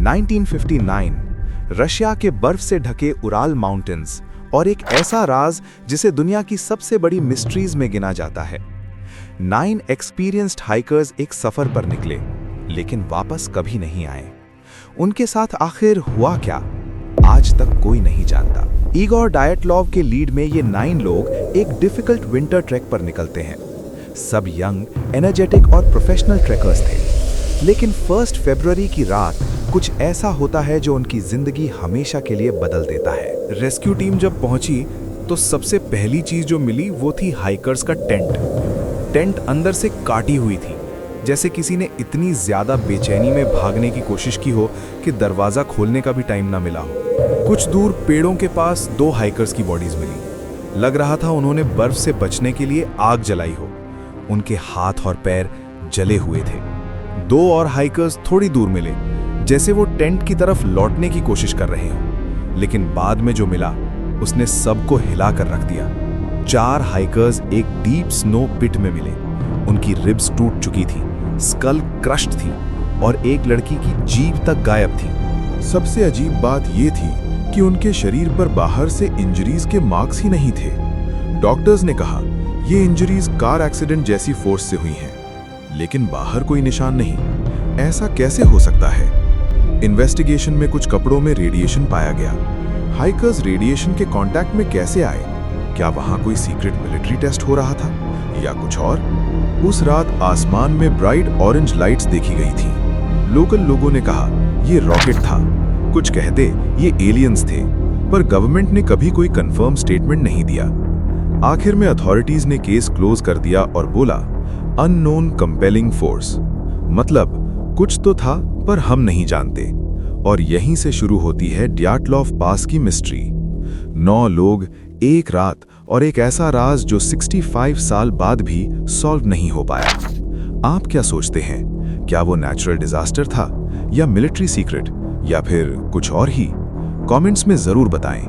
1959 Russia के बर्फ से ढके उराल माउंटेन्स और एक ऐसा राज जिसे दुनिया की सबसे बड़ी मिस्ट्रीज में गिना जाता है। 9 एक्सपीरियंस्ड हाइकर्स एक सफर पर निकले, लेकिन वापस कभी नहीं आए। उनके साथ आखिर हुआ क्या, आज तक कोई नहीं जानता। इगोर डायटलॉव के लीड में ये 9 लोग एक डिफिकल्ट विंटर ट्रैक पर निकलते हैं। सब यंग, एनर्जेटिक और प्रोफेशनल ट्रैकर्स थे। लेकिन 1 फरवरी की रात कुछ ऐसा होता है जो उनकी जिंदगी हमेशा के लिए बदल देता है। रेस्क्यू टीम जब पहुंची तो सबसे पहली चीज जो मिली वो थी हाइकर्स का टेंट अंदर से काटी हुई थी, जैसे किसी ने इतनी ज्यादा बेचैनी में भागने की कोशिश की हो कि दरवाजा खोलने का भी टाइम ना मिला हो। कुछ दूर पेड़ों के पास 2 हाइकर्स की बॉडीज मिली। लग रहा था उन्होंने बर्फ से बचने के लिए आग जलाई हो। उनके हाथ और पैर जले हुए थे। 2 और हाइकर्स थोड़ी दूर मिले, जैसे वो टेंट की तरफ लौटने की कोशिश कर रहे हो। लेकिन बाद में जो मिला उसने सबको हिला कर रख दिया। 4 हाइकर्स एक डीप स्नो पिट में मिले। उनकी रिब्स टूट चुकी थी, स्कल क्रश्ड थी और एक लड़की की जीभ तक गायब थी। सबसे अजीब बात यह थी कि उनके शरीर पर बाहर से इंजरीज के मार्क्स ही नहीं थे। डॉक्टर्स ने कहा ये इंजरीज कार एक्सीडेंट जैसी फोर्स से हुई हैं, लेकिन बाहर कोई निशान नहीं। ऐसा कैसे हो सकता है? इन्वेस्टिगेशन में कुछ कपड़ों में रेडिएशन पाया गया। हाइकर्स रेडिएशन के कांटेक्ट में कैसे आए? क्या वहां कोई सीक्रेट मिलिट्री टेस्ट हो रहा था या कुछ और? उस रात आसमान में ब्राइट ऑरेंज लाइट्स देखी गई थी। लोकल लोगों ने कहा ये रॉकेट था, कुछ कहते ये एलियंस थे, पर गवर्नमेंट ने कभी कोई कंफर्म स्टेटमेंट नहीं दिया। आखिर में अथॉरिटीज ने केस क्लोज कर दिया और बोला अननोन कंपेलिंग फोर्स, मतलब कुछ तो था पर हम नहीं जानते। और यहीं से शुरू होती है ड्याटलॉव पास की मिस्ट्री। 9 लोग, एक रात और एक ऐसा राज जो 65 साल बाद भी सॉल्व नहीं हो पाया। आप क्या सोचते हैं? क्या वो नेचुरल डिजास्टर था या मिलिट्री सीक्रेट या फिर कुछ और ही? कमेंट्स में जरूर बताएं।